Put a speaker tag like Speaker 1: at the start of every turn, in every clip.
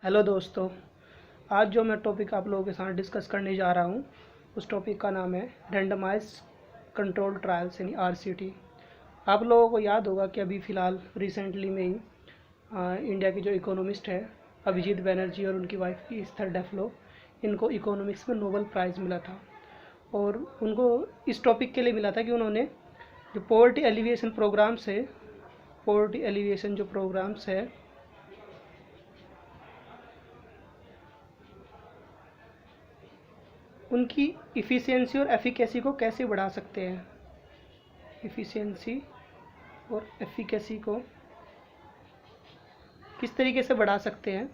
Speaker 1: Hello दोस्तों, आज जो मैं टॉपिक आप लोगों के साथ डिस्कस करने जा रहा हूँ उस टॉपिक का नाम है रैंडमाइज कंट्रोल ट्रायल्स यानी आरसीटी। आप लोगों को याद होगा कि अभी फ़िलहाल रिसेंटली में ही इंडिया के जो इकोनॉमिस्ट है अभिजीत बैनर्जी और उनकी वाइफ इस्थर डेफ्लो, इनको इकोनॉमिक्स में नोबेल प्राइज़ मिला था। और उनको इस टॉपिक के लिए मिला था कि उन्होंने जो पॉवर्टी एलिविएशन प्रोग्राम्स है, पॉवर्टी एलिविएशन जो प्रोग्राम्स है उनकी इफ़िशियंसी और एफिकेसी को कैसे बढ़ा सकते हैं। इफ़िशियंसी और एफिकेसी को किस तरीके से बढ़ा सकते हैं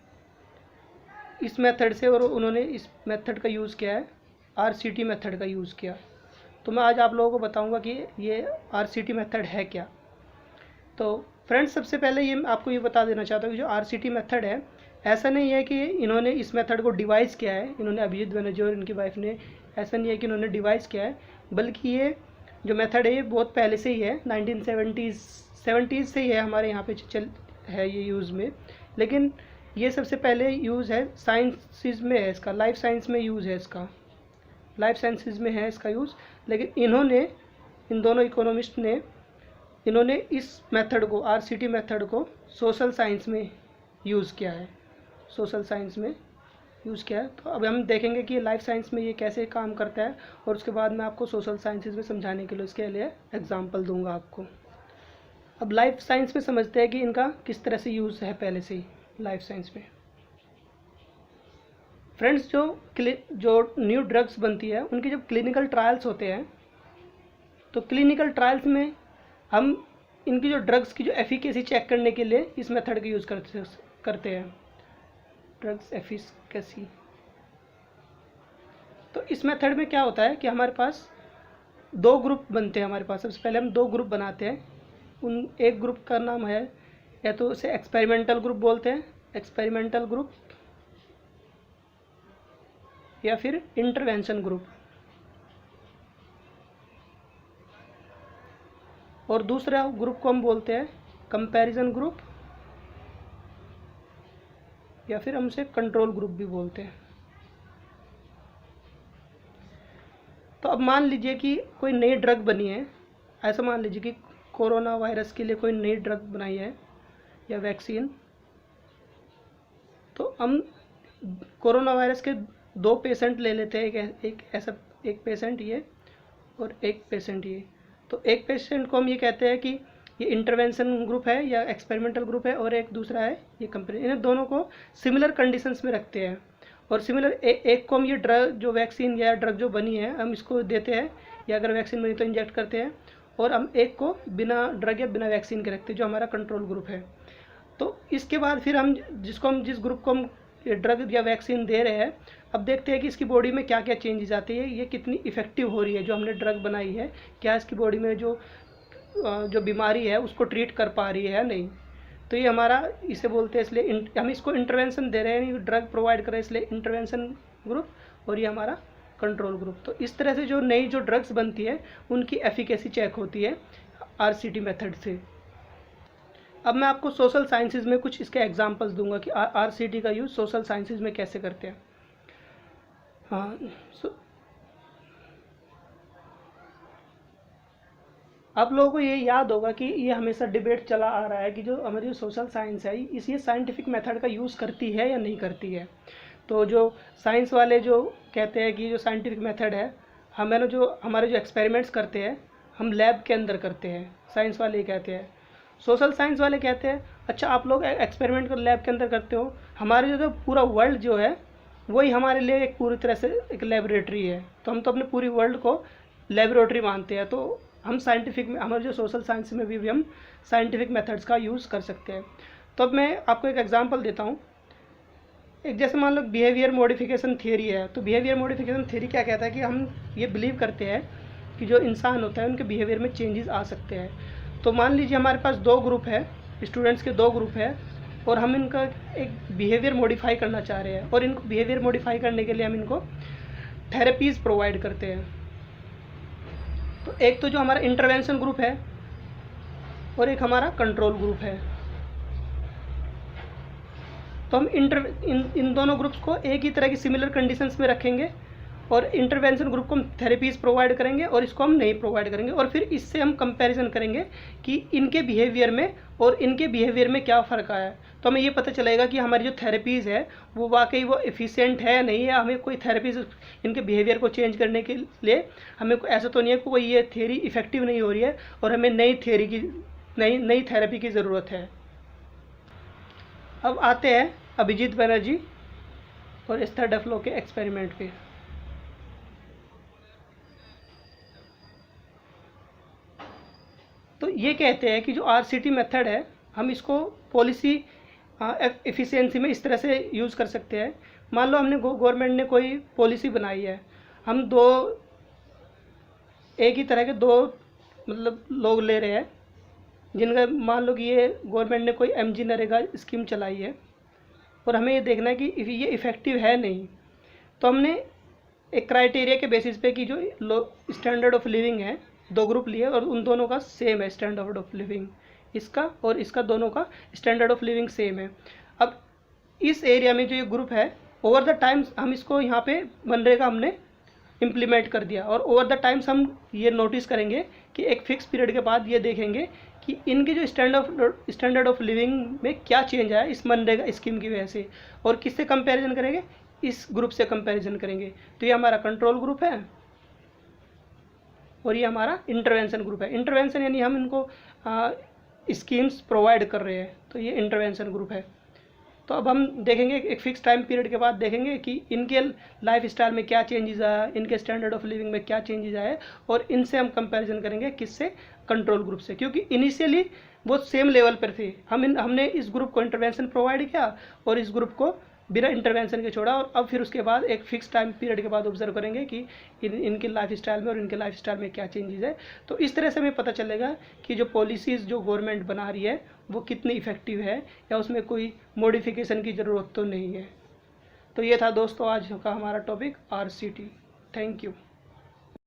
Speaker 1: इस मेथड से, और उन्होंने इस मेथड का यूज़ किया है, आरसीटी मेथड का यूज़ किया। तो मैं आज आप लोगों को बताऊंगा कि ये आरसीटी मेथड है क्या। तो फ्रेंड्स, सबसे पहले ये आपको ये बता देना चाहता हूँ कि जो आरसीटी मेथड है, ऐसा नहीं है कि इन्होंने इस मेथड को डिवाइस किया है, इन्होंने अभिजीत बनर्जी और इनकी वाइफ ने, ऐसा नहीं है कि इन्होंने डिवाइस किया है, बल्कि ये जो मेथड है ये बहुत पहले से ही है, 1970s से ही है, हमारे यहाँ पे चल है ये यूज़ में। लेकिन ये सबसे पहले यूज़ है साइंसिस में है इसका, लाइफ साइंस में यूज़ है इसका, लाइफ साइंसिस में है इसका यूज़। लेकिन इन्होंने, इन दोनों इकोनॉमिस्ट ने, इन्होंने इस मेथड को, आरसीटी मेथड को सोशल साइंस में यूज़ किया है, सोशल साइंस में यूज़ किया है। तो अब हम देखेंगे कि लाइफ साइंस में ये कैसे काम करता है, और उसके बाद मैं आपको सोशल साइंसेज में समझाने के लिए इसके लिए एग्जांपल दूंगा आपको। अब लाइफ साइंस में समझते हैं कि इनका किस तरह से यूज़ है पहले से ही लाइफ साइंस में। फ्रेंड्स, जो न्यू ड्रग्स बनती है उनकी जब क्लिनिकल ट्रायल्स होते हैं, तो क्लिनिकल ट्रायल्स में हम इनकी जो ड्रग्स की जो एफिकेसी चेक करने के लिए इस मेथड का यूज़ करते हैं, ड्रग्स एफिकेसी। तो इस मेथड में क्या होता है कि हमारे पास दो ग्रुप बनते हैं। हमारे पास सबसे पहले हम दो ग्रुप बनाते हैं। उन एक ग्रुप का नाम है, या तो उसे एक्सपेरिमेंटल ग्रुप बोलते हैं, एक्सपेरिमेंटल ग्रुप, या फिर इंटरवेंशन ग्रुप, और दूसरा ग्रुप को हम बोलते हैं कंपैरिजन ग्रुप, या फिर हम उसे कंट्रोल ग्रुप भी बोलते हैं। तो अब मान लीजिए कि कोई नई ड्रग बनी है, ऐसा मान लीजिए कि कोरोना वायरस के लिए कोई नई ड्रग बनाई है या वैक्सीन। तो हम कोरोना वायरस के दो पेशेंट ले लेते हैं, एक पेशेंट ये और एक पेशेंट ये। तो एक पेशेंट को हम ये कहते हैं कि ये इंटरवेंशन ग्रुप है या एक्सपेरिमेंटल ग्रुप है, और एक दूसरा है ये कंपेरिजन। इन्हें दोनों को सिमिलर कंडीशंस में रखते हैं, और सिमिलर एक को हम ये ड्रग, जो वैक्सीन या ड्रग जो बनी है, हम इसको देते हैं, या अगर वैक्सीन बनी तो इंजेक्ट करते हैं, और हम एक को बिना ड्रग या बिना वैक्सीन के रखते हैं, जो हमारा कंट्रोल ग्रुप है। तो इसके बाद फिर हम जिस ग्रुप को हम ड्रग या वैक्सीन दे रहे हैं, अब देखते हैं कि इसकी बॉडी में क्या क्या चेंजेस आती है, ये कितनी इफेक्टिव हो रही है जो हमने ड्रग बनाई है, क्या इसकी बॉडी में जो बीमारी है उसको ट्रीट कर पा रही है या नहीं। तो ये हमारा, इसे बोलते हैं, इसलिए हम इसको इंटरवेंशन दे रहे हैं, ड्रग प्रोवाइड कर रहे हैं, इसलिए इंटरवेंशन ग्रुप, और ये हमारा कंट्रोल ग्रुप। तो इस तरह से जो नई जो ड्रग्स बनती है उनकी एफिकेसी चेक होती है आरसीटी मेथड से। अब मैं आपको सोशल साइंसेज में कुछ इसके एग्जांपल्स दूंगा कि आरसीटी का यूज़ सोशल साइंसेज में कैसे करते हैं। हाँ, आप लोगों को ये याद होगा कि ये हमेशा डिबेट चला आ रहा है कि जो हमारी सोशल साइंस है ये साइंटिफिक मेथड का यूज़ करती है या नहीं करती है। तो जो साइंस वाले जो कहते हैं कि जो साइंटिफिक मेथड है, हमारे जो एक्सपेरिमेंट्स करते हैं हम लैब के अंदर करते हैं, साइंस वाले ये कहते हैं। सोशल साइंस वाले कहते हैं अच्छा, आप लोग एक्सपेरिमेंट कर लैब के अंदर करते हो, हमारे जो पूरा वर्ल्ड जो है वही हमारे लिए एक पूरी तरह से एक लेबोरेटरी है, तो हम तो अपने पूरी वर्ल्ड को लेबोरेटरी मानते हैं। तो हम साइंटिफिक में, हमारे जो सोशल साइंस में भी हम साइंटिफिक मेथड्स का यूज़ कर सकते हैं। तो अब मैं आपको एक एग्जांपल देता हूँ। एक जैसे मान लो बिहेवियर मॉडिफिकेशन थियरी है, तो बिहेवियर मॉडिफिकेशन थियरी क्या कहता है कि हम ये बिलीव करते हैं कि जो इंसान होता है उनके बिहेवियर में चेंजेस आ सकते हैं। तो मान लीजिए हमारे पास दो ग्रुप है, स्टूडेंट्स के दो ग्रुप है, और हम इनका एक बिहेवियर मॉडिफाई करना चाह रहे हैं, और इनको बिहेवियर मॉडिफाई करने के लिए हम इनको थेरेपीज़ प्रोवाइड करते हैं। तो एक तो जो हमारा इंटरवेंशन ग्रुप है और एक हमारा कंट्रोल ग्रुप है। तो हम इन दोनों ग्रुप्स को एक ही तरह की सिमिलर कंडीशंस में रखेंगे और इंटरवेंशन ग्रुप को हम थेरेपीज़ प्रोवाइड करेंगे और इसको हम नहीं प्रोवाइड करेंगे, और फिर इससे हम कंपैरिजन करेंगे कि इनके बिहेवियर में और इनके बिहेवियर में क्या फ़र्क आया है। तो हमें ये पता चलेगा कि हमारी जो थेरेपीज़ है वो वाकई वो एफिशिएंट है या नहीं है। हमें कोई थेरेपीज़ इनके बिहेवियर को चेंज करने के लिए हमें ऐसा तो नहीं है कि कोई ये थ्योरी इफेक्टिव नहीं हो रही है और हमें नई थेरेपी की ज़रूरत है। अब आते हैं अभिजीत बनर्जी और एस्थर डफलो के एक्सपेरिमेंट पे। तो ये कहते हैं कि जो RCT मेथड है हम इसको पॉलिसी एफिशिएंसी में इस तरह से यूज़ कर सकते हैं। मान लो हमने गवर्नमेंट ने कोई पॉलिसी बनाई है, हम एक ही तरह के दो मतलब लोग ले रहे हैं जिनका मान लो कि ये गवर्नमेंट ने कोई MG नरेगा स्कीम चलाई है और हमें ये देखना है कि ये इफ़ेक्टिव है नहीं। तो हमने एक क्राइटेरिया के बेसिस पे कि जो स्टैंडर्ड ऑफ लिविंग है, दो ग्रुप लिए और उन दोनों का सेम है स्टैंडर्ड ऑफ लिविंग, इसका और इसका दोनों का स्टैंडर्ड ऑफ लिविंग सेम है। अब इस एरिया में जो ये ग्रुप है ओवर द टाइम्स हम इसको यहाँ पे मनरेगा हमने इम्प्लीमेंट कर दिया और ओवर द टाइम्स हम ये नोटिस करेंगे कि एक फिक्स पीरियड के बाद ये देखेंगे कि इनके जो स्टैंडर्ड ऑफ लिविंग में क्या चेंज आया इस मनरेगा स्कीम की वजह से, और किससे कंपैरिजन करेंगे, इस ग्रुप से कंपैरिजन करेंगे। तो ये हमारा कंट्रोल ग्रुप है और ये हमारा इंटरवेंशन ग्रुप है। इंटरवेंशन यानी हम इनको स्कीम्स प्रोवाइड कर रहे हैं, तो ये इंटरवेंशन ग्रुप है। तो अब हम देखेंगे एक फिक्स टाइम पीरियड के बाद देखेंगे कि इनके लाइफ स्टाइल में क्या चेंजेस आया, इनके स्टैंडर्ड ऑफ लिविंग में क्या चेंजेस आए, और इनसे हम कंपैरिजन करेंगे किससे, कंट्रोल ग्रुप से, क्योंकि इनिशियली वो सेम लेवल पर थे। हमने इस ग्रुप को इंटरवेंशन प्रोवाइड किया और इस ग्रुप को बिना इंटरवेंशन के छोड़ा, और अब फिर उसके बाद एक फिक्स टाइम पीरियड के बाद ऑब्जर्व करेंगे कि इनके लाइफ स्टाइल में और इनके लाइफ स्टाइल में क्या चेंजेस है। तो इस तरह से हमें पता चलेगा कि जो पॉलिसीज़ जो गवर्नमेंट बना रही है वो कितनी इफ़ेक्टिव है या उसमें कोई मॉडिफिकेशन की ज़रूरत तो नहीं है। तो ये था दोस्तों आज का हमारा टॉपिक RCT। Thank you.